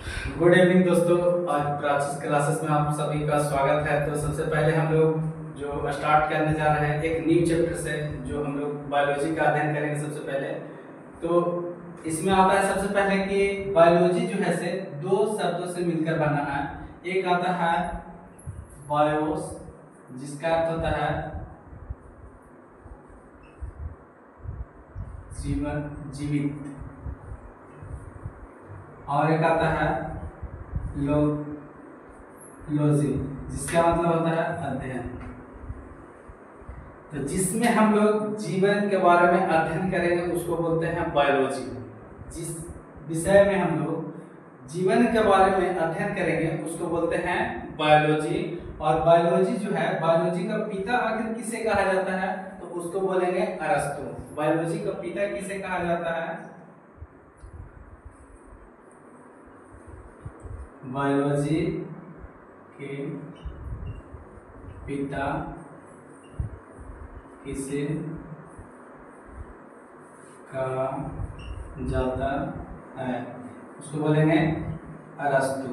Good evening दोस्तों। आज प्राचीन क्लासेस में आप सभी का स्वागत है। तो सबसे पहले हम लोग जो स्टार्ट करने जा रहे हैं एक न्यू चैप्टर से, जो हम लोग बायोलॉजी का अध्ययन करेंगे। सबसे पहले तो इसमें आता है सबसे पहले कि बायोलॉजी जो है से दो शब्दों से मिलकर बना है। एक आता है बायोस, जिसका अर्थ होता है जीवन, जीवित, और एक आता है लॉजी, जिसका मतलब होता है अध्ययन। तो जिसमें हम लोग जीवन के बारे में अध्ययन करेंगे उसको बोलते हैं बायोलॉजी। जिस विषय में हम लोग जीवन के बारे में अध्ययन करेंगे उसको बोलते हैं बायोलॉजी। और बायोलॉजी जो है, बायोलॉजी का पिता आखिर किसे कहा जाता है तो उसको बोलेंगे अरस्तु। बायोलॉजी का पिता किसे कहा जाता है? बायोलॉजी के पिता किसे कहा जाता है उसको बोलेंगे अरस्तु।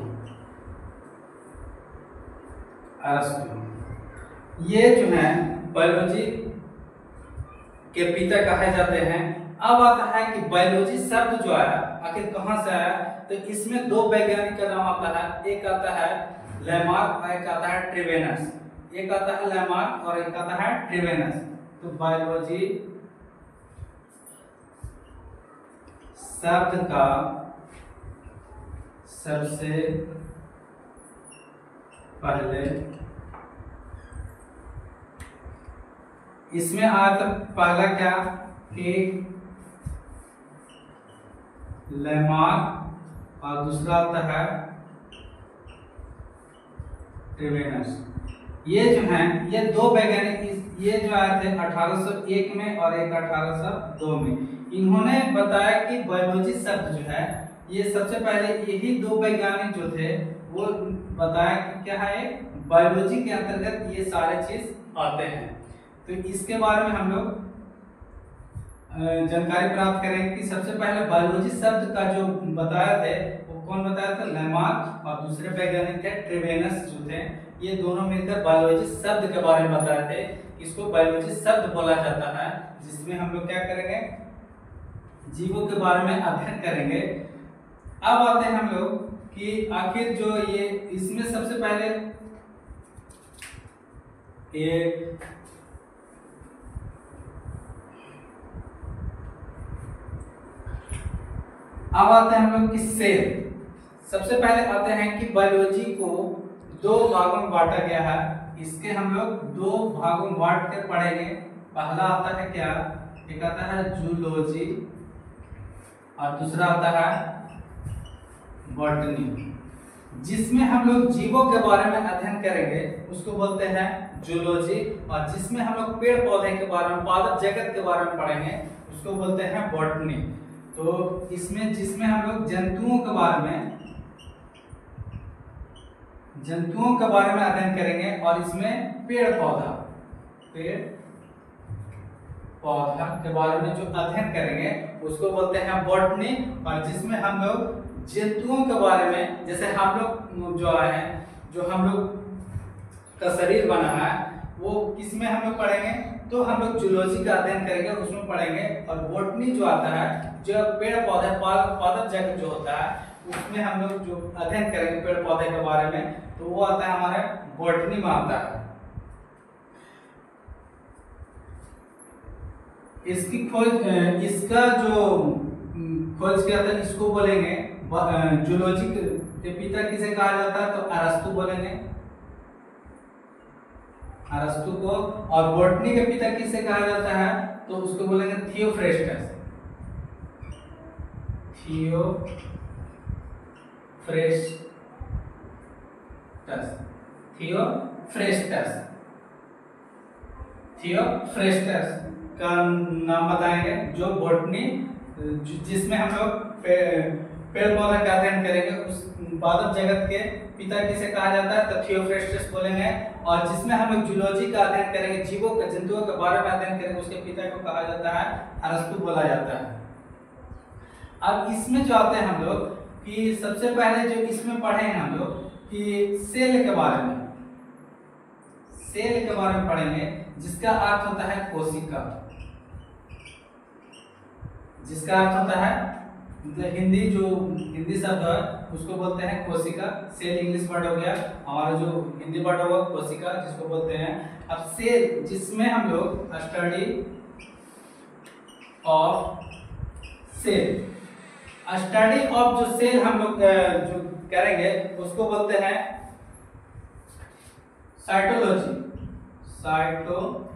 ये जो है बायोलॉजी के पिता कहे जाते हैं। अब आता है कि बायोलॉजी शब्द जो आया आखिर कहाँ से आया, तो इसमें दो वैज्ञानिक का नाम आता है। एक आता है लैमार्क और एक आता है ट्रेवेनस। एक आता है लैमार्क और एक आता है ट्रेवेनस। तो बायोलॉजी शब्द का सबसे पहले इसमें आता पहला क्या कि लैमार्क और दूसरा आता है ट्रेवेनस। ये जो हैं ये दो वैज्ञानिक ये जो आए थे 1801 में और एक 1802 में। इन्होंने बताया कि बायोलॉजी शब्द जो है ये सबसे पहले यही दो वैज्ञानिक जो थे वो बताया कि क्या है, बायोलॉजी के अंतर्गत ये सारे चीज आते हैं। तो इसके बारे में हम लोग जानकारी प्राप्त करेंगे कि सबसे पहले बायोलॉजी शब्द का जो बताया थे वो कौन बताया था? लैमार्क और दूसरे वैज्ञानिक थे ट्रेवेनस जो थे। ये दोनों मिलकर बायोलॉजी शब्द के बारे में बताए थे। इसको बायोलॉजी शब्द बोला जाता है, जिसमें हम लोग क्या करेंगे, जीवों के बारे में अध्ययन करेंगे। अब आते हैं हम लोग कि आखिर जो ये इसमें सबसे पहले ये अब आते हैं हम लोग कि सेल। सबसे पहले आते हैं कि बायोलॉजी को दो भागों में बांटा गया है। इसके हम लोग दो भागों में बांट कर पढ़ेंगे। पहला आता है क्या, एक आता है जूलॉजी और दूसरा आता है बॉटनी। जिसमें हम लोग जीवों के बारे में अध्ययन करेंगे उसको बोलते हैं जूलॉजी, और जिसमें हम लोग पेड़ पौधे के बारे में, पादप जगत के बारे में पढ़ेंगे उसको बोलते हैं बॉटनी। तो इसमें जिसमें हम लोग जंतुओं के बारे में अध्ययन करेंगे, और इसमें पेड़ पौधा के बारे में जो अध्ययन करेंगे उसको बोलते हैं बॉटनी। और जिसमें हम लोग जंतुओं के बारे में, जैसे हम लोग जो आए हैं, जो हम लोग का शरीर बना है वो किसमें हम लोग पढ़ेंगे, तो हम लोग जूलॉजी का अध्ययन करेंगे उसमें पढ़ेंगे। और बॉटनी जो आता है, जो पेड़ पौधे पादप जगत जो होता है उसमें हम लोग जो अध्ययन करेंगे पेड़ पौधे के बारे में, तो वो आता है हमारे बॉटनी में आता है। इसकी खोज, इसका जो खोज किया था इसको बोलेंगे जूलॉजी के पिता किसे कहा जाता है, तो अरस्तु बोलेंगे, अरस्तु को। और बॉटनी के पिता किसे कहा जाता है तो उसको बोलेंगे थियोफ्रेस्टस। थियोफ्रेस्टस का नाम बताएंगे, जो बॉटनी जिसमें हम लोग पेड़ पौधा का अध्ययन करेंगे उस पादप जगत के पिता किसे कहा जाता है तो थियोफ्रेस्टस बोलेंगे। और जिसमें हम लोग जूलॉजी का अध्ययन करेंगे, जीवों के जंतुओं के बारे में अध्ययन करेंगे, उसके पिता को कहा जाता है अरस्तु बोला जाता है। अब इसमें जो आते हैं हम लोग कि सबसे पहले जो इसमें पढ़े हैं हम लोग कि सेल के बारे में, सेल के बारे में पढ़ेंगे, जिसका अर्थ होता है कोशिका, जिसका अर्थ होता है मतलब हिंदी शब्द है उसको बोलते हैं कोशिका। सेल इंग्लिश वर्ड हो गया, हमारा जो हिंदी वर्ड होगा कोशिका जिसको बोलते हैं। अब सेल जिसमें हम लोग study of cell, study of जो सेल हम लोग जो करेंगे उसको बोलते हैं साइटोलॉजी, साइटोलॉजी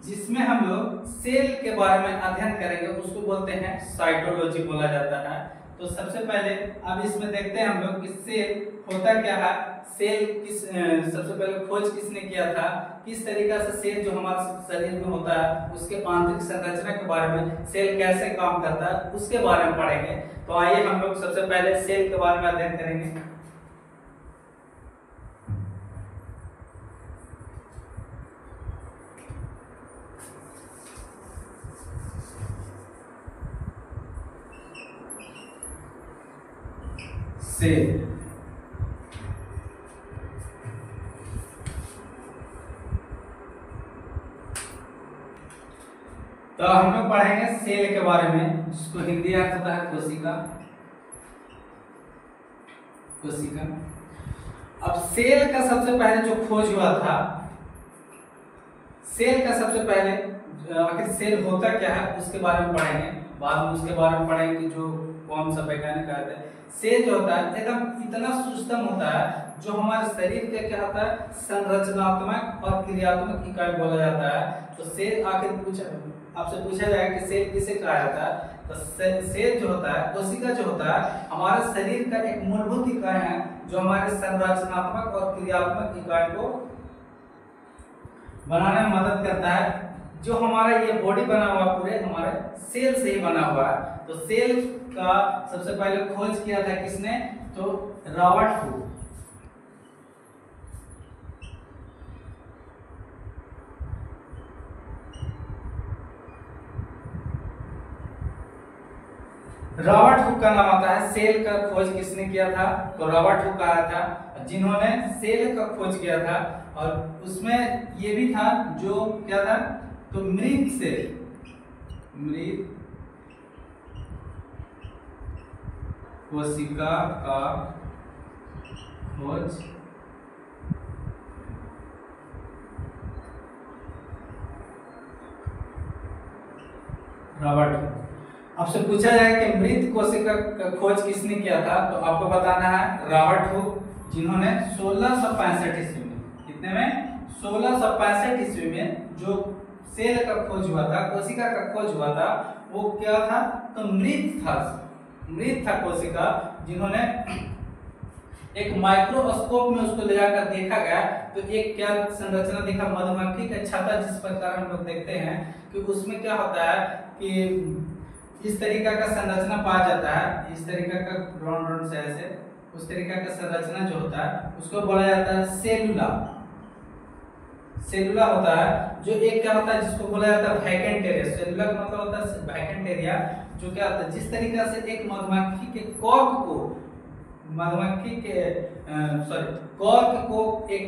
जिसमें हम लोग सेल के बारे में अध्ययन करेंगे उसको बोलते हैं साइटोलॉजी बोला जाता है। तो सबसे पहले अब इसमें देखते हैं हम लोग कि सेल होता क्या है, सेल किस सबसे पहले खोज किसने किया था, किस तरीका से सेल जो हमारे शरीर में होता है उसके आंतरिक संरचना के बारे में, सेल कैसे काम करता है उसके बारे में पढ़ेंगे। तो आइए हम लोग सबसे पहले सेल के बारे में अध्ययन करेंगे। सेल तो हम लोग पढ़ेंगे सेल के बारे में, जिसको हिंदी अर्थ होता है कोशिका, कोशिका। अब सेल का सबसे पहले जो खोज हुआ था, सेल का सबसे पहले आखिर सेल होता क्या है उसके बारे में पढ़ेंगे, बाद में उसके बारे में पढ़ेंगे कि जो कौन सा वैज्ञानिक कहते हैं। सेल जो होता है एकदम इतना सिस्टम होता है जो हमारे शरीर के क्या होता है संरचनात्मक और क्रियात्मक इकाई बोला जाता है। तो सेल आखिर आपसे पूछा जाएगा कि सेल किसे कहा जाता है, तो सेल जो होता है, कोशिका जो होता है, हमारे शरीर का एक मूलभूत इकाई है जो हमारे संरचनात्मक और क्रियात्मक इकाई को बनाने में मदद करता है। जो हमारा ये बॉडी बना हुआ पूरे हमारे सेल से ही बना हुआ है। तो सेल का सबसे पहले खोज किया था किसने, तो रॉबर्ट हुक। रॉबर्ट हुक का नाम आता है। सेल का खोज किसने किया था, तो रॉबर्ट हुक आया था जिन्होंने सेल का खोज किया था। और उसमें ये भी था जो क्या था, तो मृत सेल, मृत कोशिका का खोज रॉबर्ट हुक। आपसे पूछा जाए कि मृत कोशिका का खोज किसने किया था, तो आपको बताना है रॉबर्ट हुक, जिन्होंने 1665 ईस्वी में, कितने में 1665 ईस्वी में जो सेल का खोज हुआ था, कोशिका का खोज हुआ था, वो क्या था, तो मृत था कोशिका, जिन्होंने एक माइक्रोस्कोप में उसको ले जाकर देखा गया तो एक क्या संरचना दिखा, मधुमक्खी का छत्ता जिस प्रकार हम लोग देखते हैं कि उसमें क्या होता है कि इस तरीका का संरचना पाया जाता है, इस तरीका का राउंड से ऐसे, उस तरीका का संरचना जो होता है उसको बोला जाता है सेलुला। सेलुला होता है जो एक क्या होता है जिसको बोला जाता है वैकेंट एरिया। सेलुला का मतलब होता है वैकेंट एरिया, जो क्या होता है जिस तरीका से एक मधुमक्खी के कॉर्क को, मधुमक्खी के कॉर्क को एक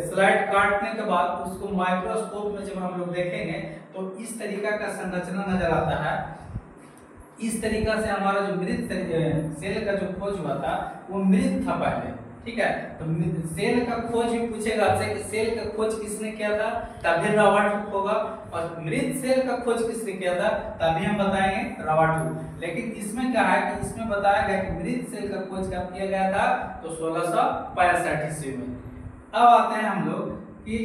स्लाइड काटने के बाद उसको माइक्रोस्कोप में जब हम लोग देखेंगे तो इस तरीका का संरचना नजर आता है। इस तरीका से हमारा जो मृत सेल का जो खोज हुआ था वो मृत था पहले, ठीक है। तो सेल का खोज भी पूछेगा आपसे कि सेल का खोज किसने किया था, तभी रॉबर्ट हुक होगा। और मृत सेल का खोज किसने किया था, तभी हम बताएंगे रॉबर्ट हुक। लेकिन इसमें क्या है कि इसमें बताया गया कि मृत सेल का खोज कब किया गया था, तो 1665 ईस्वी में। अब आते हैं हम लोग कि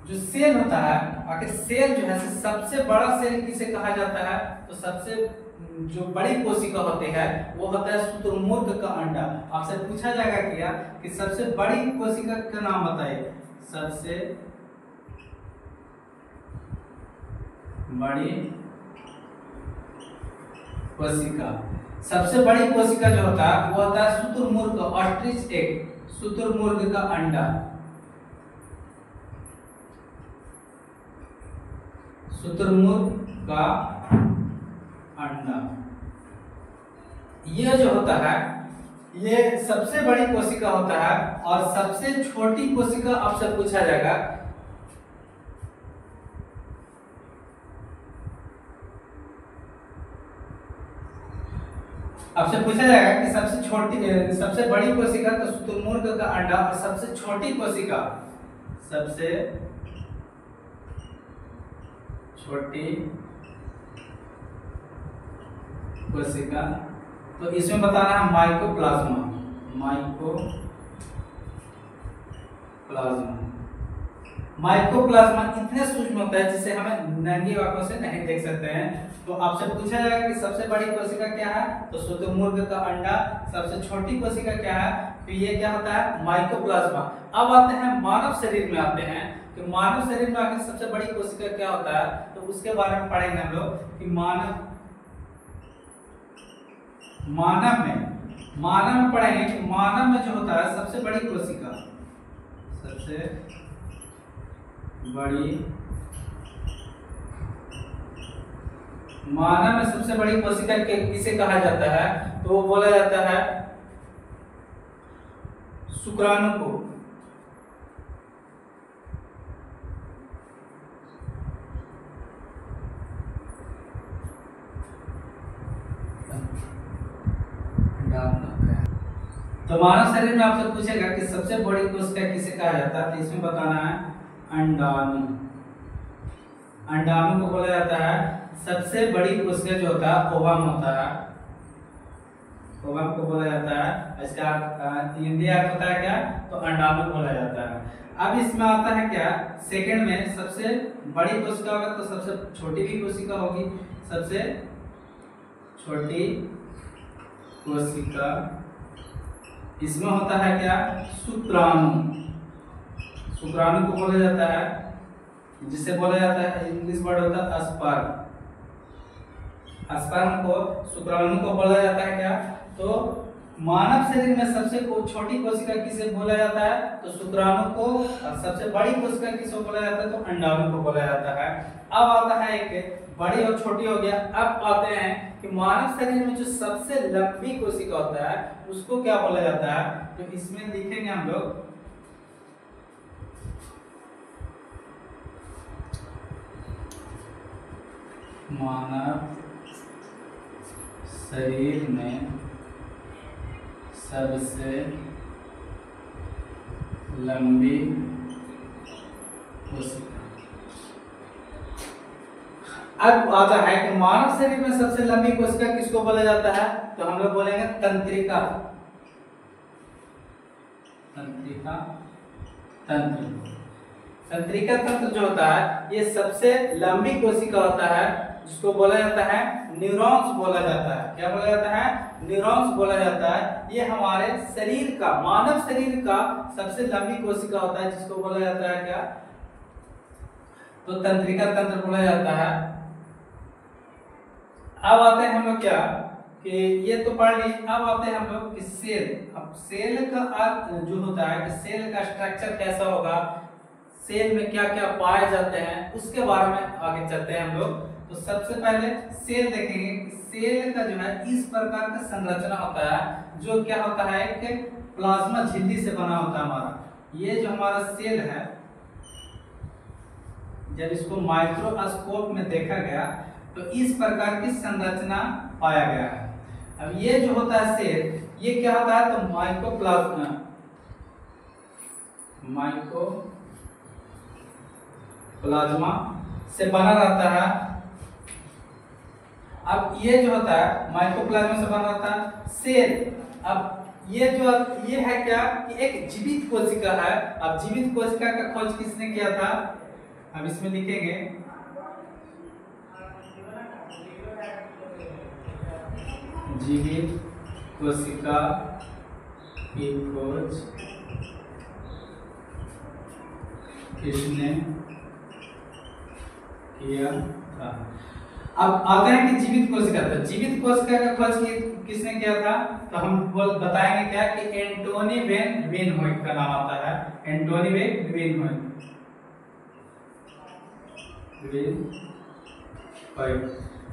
जो सेल होता है, आखिर सेल जो है सबसे बड़ा सेल किसे कहा जाता है, तो सबसे जो बड़ी कोशिका होती है वो होता है शुतुरमुर्ग का अंडा। आपसे पूछा जाएगा क्या कि सबसे बड़ी कोशिका का नाम बताइए, सबसे बड़ी कोशिका, सबसे बड़ी कोशिका जो होता है वो होता है शुतुरमुर्ग, ऑस्ट्रिच एग, शुतुरमुर्ग का अंडा, शुतुरमुर्ग का अंडा। ये जो होता है ये सबसे बड़ी कोशिका होता है और सबसे छोटी कोशिका आपसे पूछा जाएगा। आपसे पूछा जाएगा कि सबसे बड़ी कोशिका तो शुतुरमुर्ग का अंडा और सबसे छोटी कोशिका, सबसे छोटी कोशिका, तो इसमें बताना है माइकोप्लाज्मा। माइकोप्लाज्मा इतने सूक्ष्म होता है जिसे हमें नंगी आंखों से नहीं देख सकते हैं। तो आपसे पूछा जाएगा कि सबसे बड़ी कोशिका क्या है, तो शुतुरमुर्ग का अंडा। सबसे छोटी कोशिका क्या है, तो ये क्या होता है, माइकोप्लाज्मा। अब आते हैं मानव शरीर में, आते हैं कि मानव शरीर में आखिर सबसे बड़ी कोशिका क्या होता है, तो उसके बारे में पढ़ेंगे हम लोग कि मानव में पढ़ेंगे कि मानव में जो होता है सबसे बड़ी कोशिका, सबसे बड़ी मानव में सबसे बड़ी कोशिका किसे कहा जाता है, तो वो बोला जाता है शुक्राणु को। तो मानव शरीर में आपसे पूछेगा कि सबसे बड़ी कोशिका किसे कहा जाता है, तो इसमें बताना है अंडाणु। अंडाणु को बोला जाता है सबसे बड़ी कोशिका जो होता है ओवम होता है, ओवम को बोला जाता है। इसका हिंदी अर्थ होता है क्या, तो अंडाणु बोला जाता है। अब इसमें आता है क्या, सेकंड में सबसे बड़ी कोशिका होगा तो सबसे छोटी भी कोशिका होगी। सबसे छोटी कोशिका इसमें होता है क्या, शुक्राणु। शुक्राणु को बोला जाता है, जिसे बोला जाता है इंग्लिश वर्ड होता है स्पर्म। स्पर्म को, शुक्राणु को बोला जाता है क्या, तो मानव शरीर में सबसे छोटी कोशिका किसे बोला जाता है, तो शुक्राणु को। और सबसे बड़ी कोशिका किसे बोला जाता है, तो अंडाणु को बोला जाता है। अब आता है एक बड़ी और छोटी हो गया। अब आते हैं कि मानव शरीर में जो सबसे लंबी कोशिका होता है उसको क्या बोला जाता है, तो इसमें लिखेंगे हम लोग मानव शरीर में सबसे लंबी कोशिका। अब आता है कि मानव शरीर में सबसे लंबी कोशिका किसको बोला जाता है, तो हम लोग बोलेंगे तंत्रिका। तंत्रिका तंत्र, तंत्रिका तंत्र जो होता है ये सबसे लंबी कोशिका होता है, जिसको बोला जाता है न्यूरॉन्स बोला जाता है। क्या बोला जाता है, न्यूरॉन्स बोला जाता है। ये हमारे शरीर का, मानव शरीर का सबसे लंबी कोशिका होता है, जिसको बोला जाता है क्या, तो तंत्रिका तंत्र बोला जाता है। अब आते हैं हम लोग क्या कि ये तो पढ़ लिए। अब आते हैं हम लोग कि सेल। अब सेल का अर्थ जो होता है कि सेल का स्ट्रक्चर कैसा होगा, सेल में क्या क्या पाए जाते हैं, उसके बारे में आगे चलते हैं हम लोग। तो सबसे पहले सेल देखेंगे कि सेल का जो है इस प्रकार का संरचना होता है, जो क्या होता है कि प्लाज्मा झिल्ली से बना होता है हमारा। ये जो हमारा सेल है, जब इसको माइक्रोस्कोप में देखा गया तो इस प्रकार की संरचना पाया गया है। अब ये जो होता है सेल, ये क्या होता है, तो माइक्रोप्लाज्मा से बना रहता है। अब ये जो होता है माइक्रोप्लाज्मा से बना रहता है सेल। अब ये है क्या कि एक जीवित कोशिका है। अब जीवित कोशिका का खोज किसने किया था, अब इसमें लिखेंगे जीवित कोशिका की खोज किसने किया था। अब आते हैं कि जीवित कोशिका, तो जीवित कोशिका का खोज किसने किया था, तो हम बताएंगे क्या कि एंटोनी वेन लीवेनहॉइट का नाम आता है। एंटोनी वेन लीवेनहॉइट।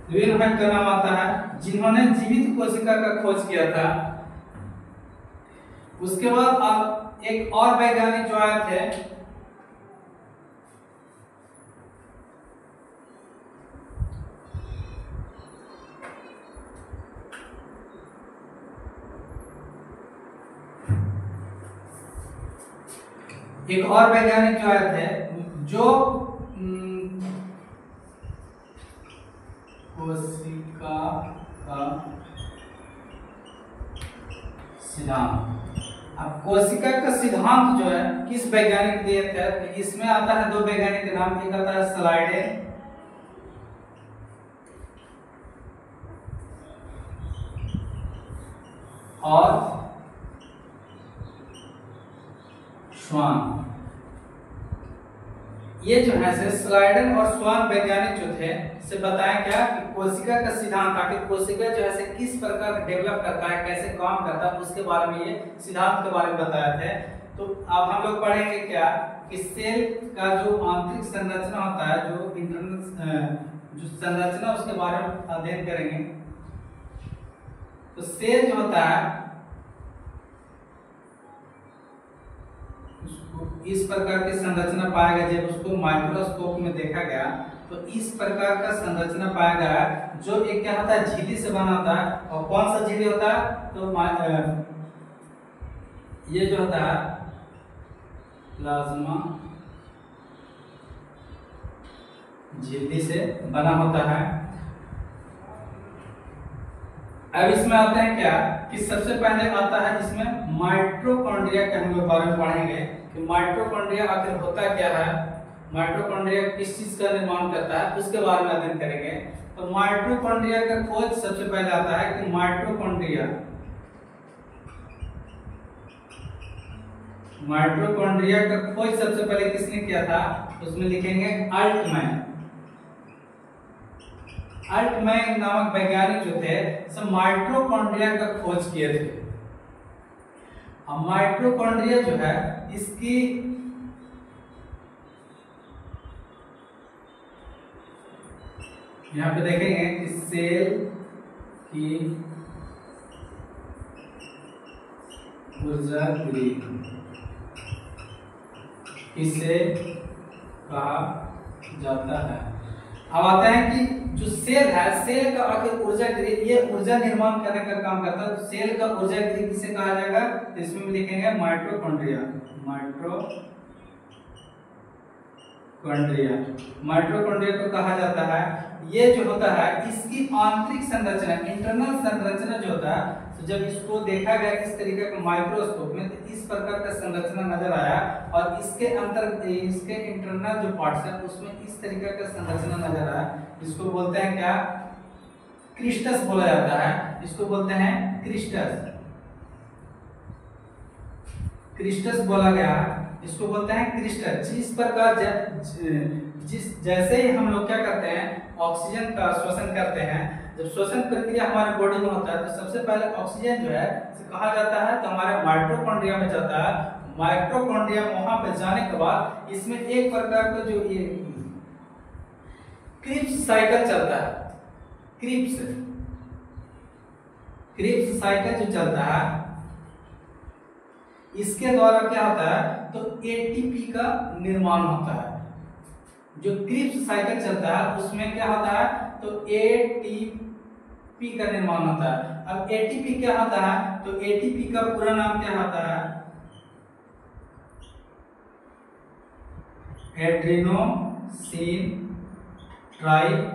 ल्यूवेनहाइट का नाम आता है, जिन्होंने जीवित कोशिका का खोज किया था। उसके बाद एक और वैज्ञानिक जो आए थे, एक और वैज्ञानिक जो आए थे जो कोशिका का सिद्धांत। अब कोशिका का सिद्धांत जो है किस वैज्ञानिक दिए थे, तो इसमें आता है दो वैज्ञानिक के नाम, एक आता है स्लाइडेन और स्वान। ये जो है से स्लाइडेन और स्वान वैज्ञानिक जो थे से बताया क्या कि कोशिका का सिद्धांत, आखिर कोशिका जो है से किस प्रकार डेवलप करता है, कैसे काम करता है, उसके बारे में, ये सिद्धांत के बारे में बताया थे। तो अब हम लोग पढ़ेंगे क्या कि सेल का जो आंतरिक संरचना होता है, जो इंटरनल जो संरचना, उसके बारे में अध्ययन करेंगे। तो सेल जो होता है इस प्रकार की संरचना पाया गया, जब उसको माइक्रोस्कोप में देखा गया तो इस प्रकार का संरचना पाया गया, जो एक क्या होता है, झिल्ली से बना होता है। और कौन सा झिल्ली होता है, तो ये जो होता है प्लाज्मा झिल्ली से बना होता है। अब इसमें आते हैं क्या कि सबसे पहले आता है इसमें माइटोकॉन्ड्रिया के हम लोग बारे में पढ़ेंगे कि माइटोकॉन्ड्रिया आखिर होता क्या है, माइटोकॉन्ड्रिया किस चीज का निर्माण करता है, उसके बारे में अध्ययन करेंगे। तो माइटोकॉन्ड्रिया का खोज सबसे पहले आता है कि माइटोकॉन्ड्रिया का खोज सबसे पहले किसने किया था, उसमें लिखेंगे अल्टमैन। अल्टमैन नामक वैज्ञानिक जो थे सब माइटोकॉन्ड्रिया का खोज किए थे। अब माइटोकॉन्ड्रिया जो है इसकी यहाँ पे देखेंगे कि सेल की ऊर्जा गृह इसे कहा जाता है। अब आता है कि जो सेल है, सेल का आखिर ऊर्जा गृह, ये ऊर्जा निर्माण करने का काम करता है। तो सेल का ऊर्जा गृह किसे कहा जाएगा, तो इसमें भी लिखेंगे माइटोकॉन्ड्रिया। माइटोकॉन्ड्रिया को कहा जाता है। ये जो होता है इसकी आंतरिक संरचना, इंटरनल संरचना जो होता है, तो जब इसको देखा गया किस तरीके का माइक्रोस्कोप में, तो इस प्रकार का संरचना नजर आया। और इसके अंतर, इसके इंटरनल जो पार्ट्स है उसमें इस तरीके का संरचना नजर आया। इसको बोलते हैं क्या, क्रिस्टस बोला जाता है। इसको बोलते हैं क्रिस्टस, क्रिस्टस बोला गया, इसको बोलते हैं क्रिस्टल। जिस प्रकार जैसे ही हम लोग क्या करते हैं, ऑक्सीजन का श्वसन करते हैं, जब श्वसन प्रक्रिया हमारे बॉडी में होता है तो सबसे पहले ऑक्सीजन जो है कहा जाता है तो हमारे माइटोकॉन्ड्रिया में जाता है। माइटोकॉन्ड्रिया वहां पे जाने के बाद इसमें एक प्रकार का जो ये क्रिप्स साइकिल चलता है, क्रिप्स साइकिल जो चलता है, इसके द्वारा क्या होता है, तो एटीपी का निर्माण होता है। जो क्रिप्स साइकिल चलता है उसमें क्या होता है, तो एटीपी का निर्माण होता है। अब एटीपी क्या होता है, तो एटीपी का पूरा नाम क्या होता है, एड्रेनोसिन ट्राइफॉस्फेट।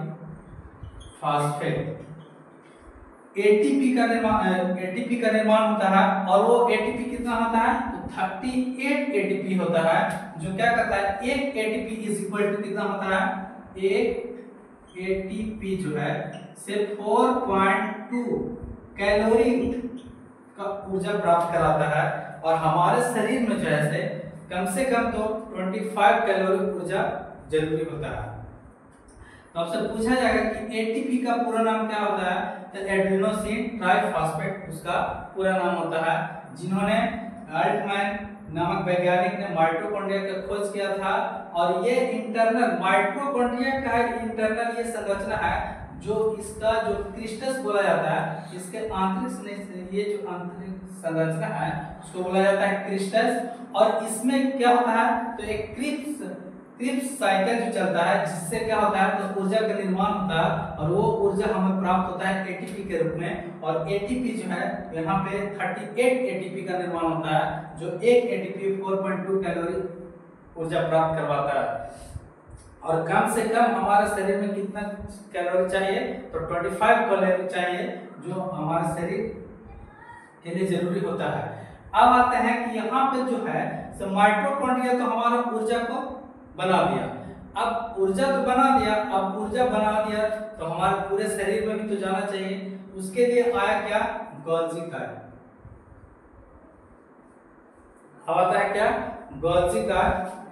एटीपी का निर्माण होता है। और वो एटीपी कितना होता है, तो 38 एटीपी होता है, जो क्या करता है, एक एटीपी इज इक्वल टू कितना होता है, एक एटीपी जो है से 4.2 कैलोरी का ऊर्जा प्राप्त कराता है। और हमारे शरीर में जो है से कम से कम तो 25 कैलोरी ऊर्जा जरूरी होता है। तो आपसे पूछा जाएगा कि एटीपी का पूरा नाम क्या होता है, तो एड्रेनोसिन ट्राइफॉस्फेट उसका पूरा नाम होता है। जिन्होंने अल्टमैन नामक वैज्ञानिक ने माइटोकॉन्ड्रिया का खोज किया था। और ये इंटरनल माइटोकॉन्ड्रिया का इंटरनल ये संरचना है जो इसका जो क्रिस्टस बोला जाता है, इसके आंतरिक ये जो आंतरिक संरचना है उसको बोला जाता है क्रिस्टस। और इसमें क्या होता है, तो एक क्रिप्स साइकिल जो चलता है, जिससे क्या होता है, तो ऊर्जा का निर्माण होता है और वो ऊर्जा हमें प्राप्त होता है एटीपी के रूप में। और एटीपी जो है यहाँ पे 38 एटीपी का निर्माण होता है, जो एक एटीपी 4.2 कैलोरी ऊर्जा प्राप्त करवाता है। और कम से कम हमारे शरीर में कितना कैलोरी चाहिए, तो 25 कैलोरी चाहिए, जो हमारे शरीर के लिए जरूरी होता है। अब आते हैं कि यहाँ पे जो है माइटोकॉन्ड्रिया तो हमारा ऊर्जा को बना दिया। अब ऊर्जा तो बना दिया, अब ऊर्जा बना दिया तो हमारे पूरे शरीर में भी तो जाना चाहिए। उसके लिए आया क्या, गोल्जी कार्य। अब आता है क्या, गोल्जी कार्य।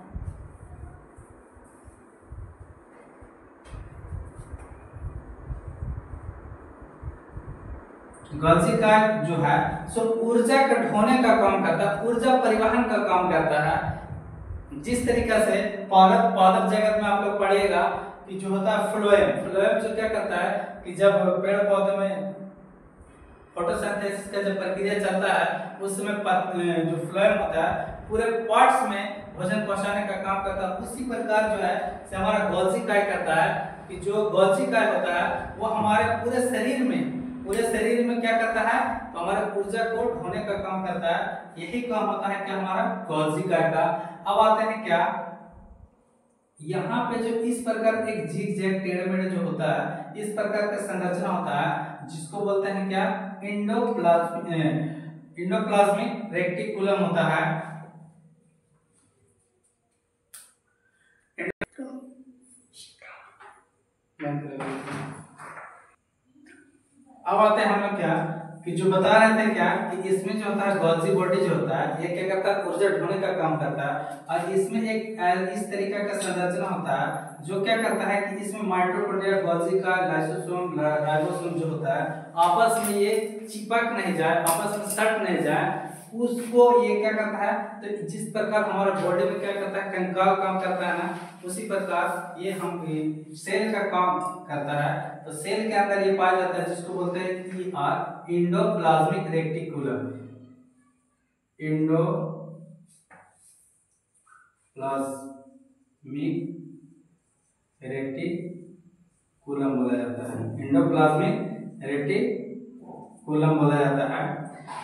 गोल्जी कार्य जो है सो ऊर्जा का ढोने का काम करता है, ऊर्जा परिवहन का काम करता है। जिस तरीके से पादप जगत में आप लोग पढ़िएगा कि जो होता है फ्लोएम जो क्या करता है कि जब पेड़ पौधे में फोटोसिंथेसिस का जब प्रक्रिया चलता है, उस समय जो फ्लोएम होता है पूरे पार्ट्स में भोजन पहुंचाने का काम करता है। उसी प्रकार जो है से हमारा गोल्जी कार्य करता है कि जो गोल्जी कार्य होता है वो हमारे पूरे शरीर में क्या करता है, तो हमारे ऊर्जा को ढोने का काम करता है। यही काम होता है क्या, हमारा गोल्जी कार्य का। अब आते हैं क्या, यहाँ पे जो इस प्रकार एक जिग-जैग टेढ़े-मेढ़े जो होता है, इस प्रकार का संरचना होता है, जिसको बोलते हैं क्या, इंडोप्लाज्मिक रेटिकुलम होता है। अब आते हैं हम लोग क्या कि जो बता रहे थे क्या कि इसमें जो होता है गोल्जी बॉडी जो होता है, ये क्या करता है, ऊर्जा ढोने का काम करता है। और इसमें एक इस तरीके का संरचना होता है जो क्या करता है कि इसमें माइटोकॉन्ड्रिया, गोल्जी का लाइसोसोम, राइबोसोम जो होता है आपस में ये चिपक नहीं जाए, आपस में सट नहीं जाए, उसको ये क्या करता है, तो जिस प्रकार हमारा बॉडी में क्या करता है, कंकाल काम करता है ना, उसी प्रकार ये हम सेल का काम करता है। तो सेल के अंदर ये पाया जाता है जिसको बोलते हैं इंडोप्लाज्मिक रेटिकुलम। इंडोप्लाज्मिक रेटिकुलम बोला जाता है, इंडोप्लाज्मिक रेटिकुलम बोला जाता है,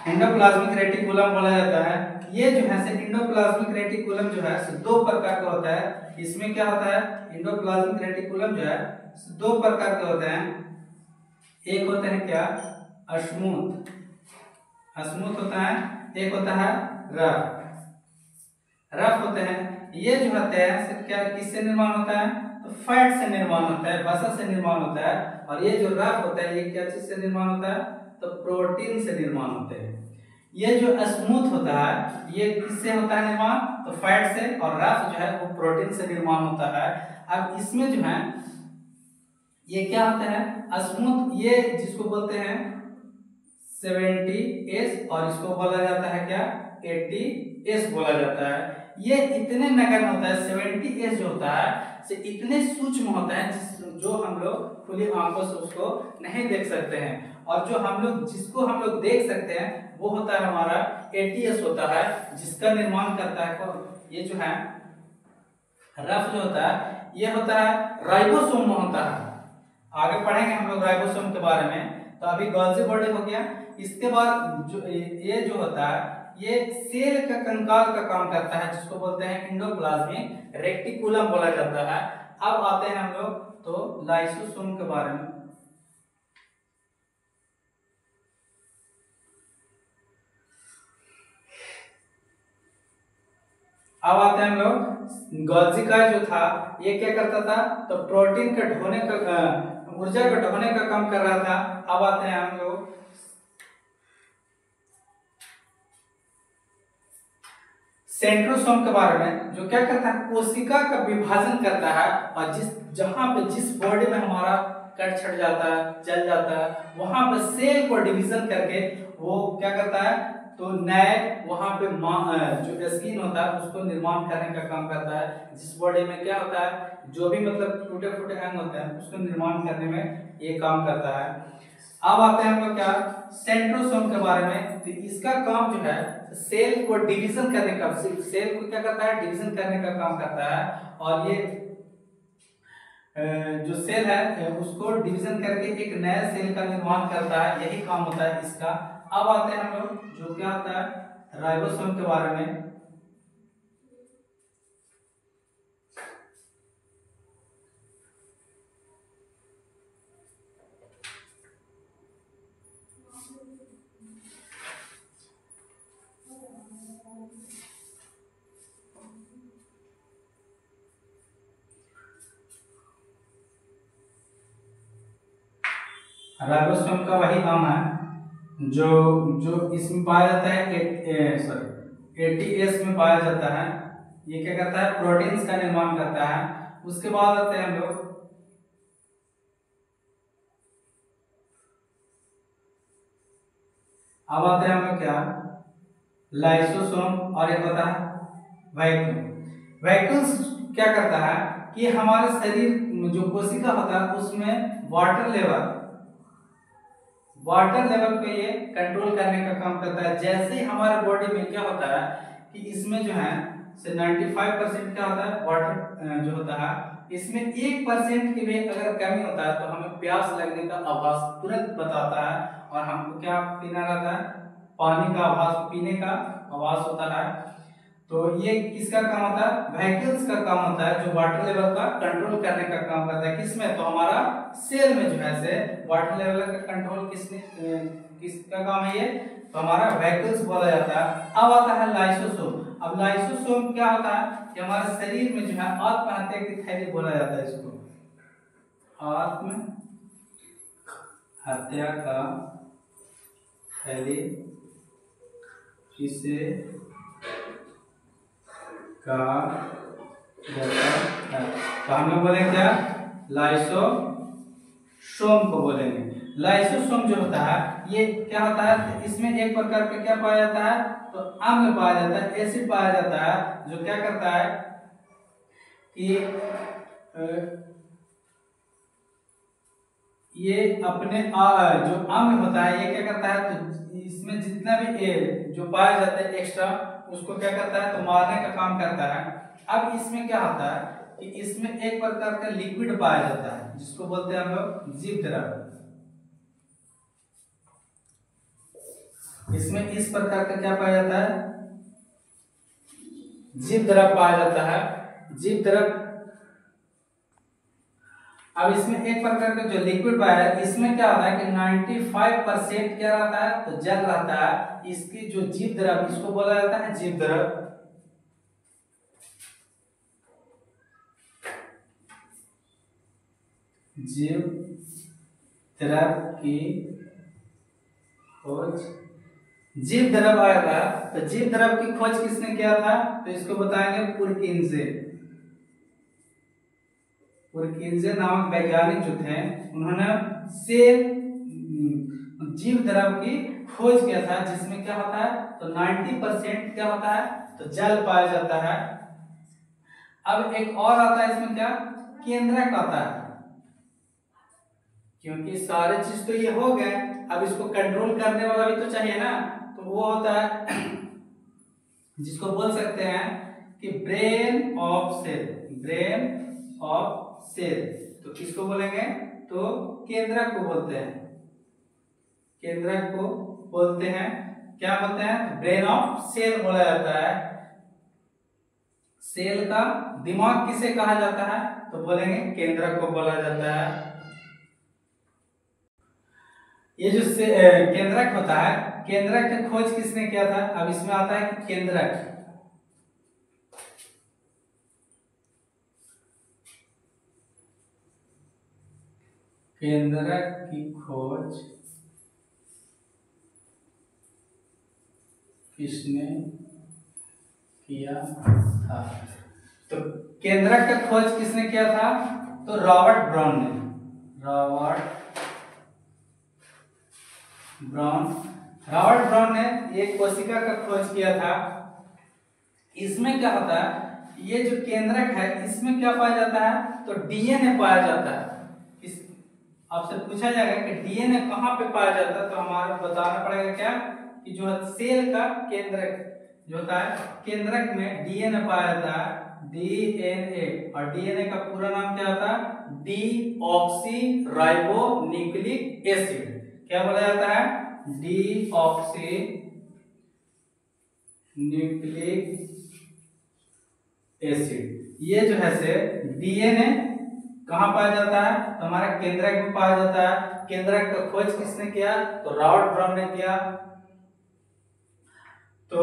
इंडोप्लाज्मिक रेटिकुलम बोला जाता है। ये जो है इंडोप्लाज्मिक रेटिकुलम जो है दो प्रकार का होता है। इसमें क्या होता है, इंडोप्लाज्मिक रेटिकुलम जो है दो प्रकार के होते हैं। एक होता है क्या, स्मूथ होता है, एक होता है रफ होते हैं। ये जो होते हैं क्या, किससे निर्माण होता है, तो फैट से निर्माण होता है, वसा से निर्माण होता है। और ये जो रफ होता है ये क्या चीज से निर्माण होता है, तो प्रोटीन से निर्माण होते हैं। ये जो स्मूथ होता है ये किससे होता है निर्माण, तो फैट से, और रफ जो है वो प्रोटीन से निर्माण होता है। अब इसमें जो है ये क्या होता है, स्मूथ, ये जिसको बोलते हैं 70S और इसको बोला जाता है क्या, 80S बोला जाता है। ये इतने नगण्य होता है, 70S जो होता है से इतने सूक्ष्म होता है जो हम लोग खुली आंखों से उसको नहीं देख सकते हैं। और जो हम लोग जिसको हम लोग देख सकते हैं वो होता है हमारा 80S होता है, जिसका निर्माण करता है ये जो है रफ जो होता है ये होता है राइबोसोम में होता है। आगे पढ़ेंगे हम लोग राइबोसोम के बारे में। तो अभी गोल्जी बॉडी हो गया। इसके बाद जो ये जो होता है ये सेल का कंकाल का काम करता है, जिसको बोलते हैं इंडोप्लाज्मिक रेटिकुलम बोला जाता है। अब आते हैं हम लोग तो लाइसोसोम के बारे में। अब आते हैं हम लोग गोल्जी का जो था ये क्या करता था, तो प्रोटीन का ढोने का ऊर्जा को ढोने का काम कर रहा था। अब आते हैं हम लोग सेंट्रोसोम के बारे में, जो क्या करता है, कोशिका का विभाजन करता है। और जिस बॉडी में हमारा कट छट जाता है, जल जाता है, वहां पर सेल को डिवीजन करके वो क्या करता है, तो नए वहां पे जो स्किन होता है उसको निर्माण करने का काम करता है। जिस बॉडी में क्या होता है, जो भी मतलब टूटे फूटे अंग होते हैं उसको निर्माण करने में ये काम करता है। अब आते हैं हम लोग क्या, सेंट्रोसोम के बारे में। तो इसका काम जो है सेल को डिवीजन करने का, सेल को क्या करता है, डिवीजन करने का काम करता है। और ये जो सेल है उसको डिवीजन करके एक नया सेल का निर्माण करता है, यही काम होता है इसका। अब आते हैं हम लोग जो क्या होता है राइबोसोम के बारे में। राइबोसोम का वही काम है जो जो इसमें पाया जाता है, एटीएस में पाया जाता है। ये क्या करता है, प्रोटीन्स का निर्माण करता है। उसके बाद आते हैं हम लोग अब आते हैं हम लोग क्या, लाइसोसोम और एक होता है वैक्यूल। वैक्यूल्स क्या करता है कि हमारे शरीर में जो कोशिका होता है उसमें वाटर लेवल को ये कंट्रोल करने का काम करता है। जैसे ही हमारे बॉडी में क्या होता है कि इसमें जो है से 95% क्या होता है वाटर जो होता है, इसमें 1% की भी अगर कमी होता है तो हमें प्यास लगने का आभास तुरंत बताता है और हमको क्या पीना रहता है, पानी का आभास, पीने का आभास होता है। तो ये किसका काम होता है, व्हीकल्स का काम होता है जो वाटर लेवल का कंट्रोल करने का काम करता है। किसमें, तो हमारा सेल में जो है से वाटर लेवल का कंट्रोल किसका काम है ये, तो हमारा व्हीकल्स बोला जाता है। अब आता है लाइसोसोम। अब लाइसोसोम क्या होता है कि हमारे शरीर में जो है आत्महत्या की थैली बोला जाता है इसको, आत्महत्या का थैली इसे कहा जाता है। तो हम लोग बोले क्या, लाइसोसोम को बोलेंगे। लाइसोसोम जो होता है ये क्या होता है, इसमें एक प्रकार का क्या पाया जाता है, तो अम्ल पाया जाता है, एसिड पाया जाता है जो क्या करता है कि ये अपने जो अम्ल होता है ये क्या करता है, तो इसमें जितना भी जो पाया जाता है एक्स्ट्रा उसको क्या करता है, तो मारने का काम करता है। अब इसमें क्या होता है कि इसमें एक प्रकार का लिक्विड पाया जाता है जिसको बोलते हैं हम लोग जीव द्रव। इसमें इस प्रकार का क्या पाया जाता है, जीव द्रव पाया जाता है, जीव द्रव। अब इसमें एक प्रकार का जो लिक्विड पाया है इसमें क्या होता है कि 95% क्या रहता है, तो जल रहता है। इसकी जो जीव द्रव इसको बोला जाता है जीव द्रव। जीव द्रव की खोज, जीव द्रव आया था, तो जीव द्रव की खोज किसने किया था, तो इसको बताएंगे पुरकिंजे। पुरकिंजे नामक वैज्ञानिक जो थे उन्होंने सेल जीव द्रव की खोज किया था जिसमें क्या होता है, तो 90% क्या होता है, तो जल पाया जाता है। अब एक और आता है इसमें क्या, केंद्रक आता है, क्योंकि सारे चीज तो ये हो गए, अब इसको कंट्रोल करने वाला भी तो चाहिए ना, तो वो होता है जिसको बोल सकते हैं कि brain of cell, brain of cell. तो किसको बोलेंगे, तो केंद्रक को बोलते हैं, केंद्रक को बोलते हैं, क्या बोलते हैं, ब्रेन ऑफ सेल बोला जाता है। सेल का दिमाग किसे कहा जाता है, तो बोलेंगे केंद्रक को बोला जाता है। ये जो केंद्रक होता है, केंद्रक की खोज किसने किया था, अब इसमें आता है कि केंद्रक की खोज किसने किया था, तो केंद्रक का खोज किसने किया था, तो रॉबर्ट ब्राउन ने, रॉबर्ट ब्राउन रॉबर्ट ब्राउन ने एक कोशिका का खोज किया था। इसमें क्या होता है, ये जो केंद्रक है इसमें क्या पाया जाता है, तो डीएनए पाया जाता है। इस आपसे पूछा जाएगा कि डीएनए कहाँ पे पाया जाता है, तो हमारा बताना पड़ेगा क्या कि जो सेल का केंद्रक जो होता है, केंद्रक में डीएनए पाया जाता है, डीएनए। और डीएनए का पूरा नाम क्या होता है, डीऑक्सी राइबो न्यूक्लिक एसिड। क्या बोला जाता है, डीऑक्सी न्यूक्लिक एसिड। ये जो है से डीएनए कहाँ पाया जाता है, तो हमारा केंद्रक में पाया जाता है। केंद्रक का खोज किसने किया, तो रॉबर्ट ब्राउन ने किया। तो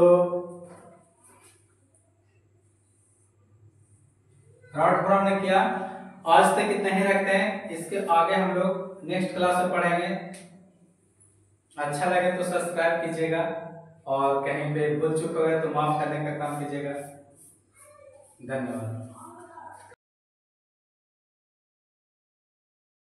रॉबर्ट ब्राउन ने किया। आज तक इतना ही रखते हैं, इसके आगे हम लोग नेक्स्ट क्लास में पढ़ेंगे। अच्छा लगे तो सब्सक्राइब कीजिएगा और कहीं पे भूल चूक हो गए तो माफ करने का काम कीजिएगा। धन्यवाद।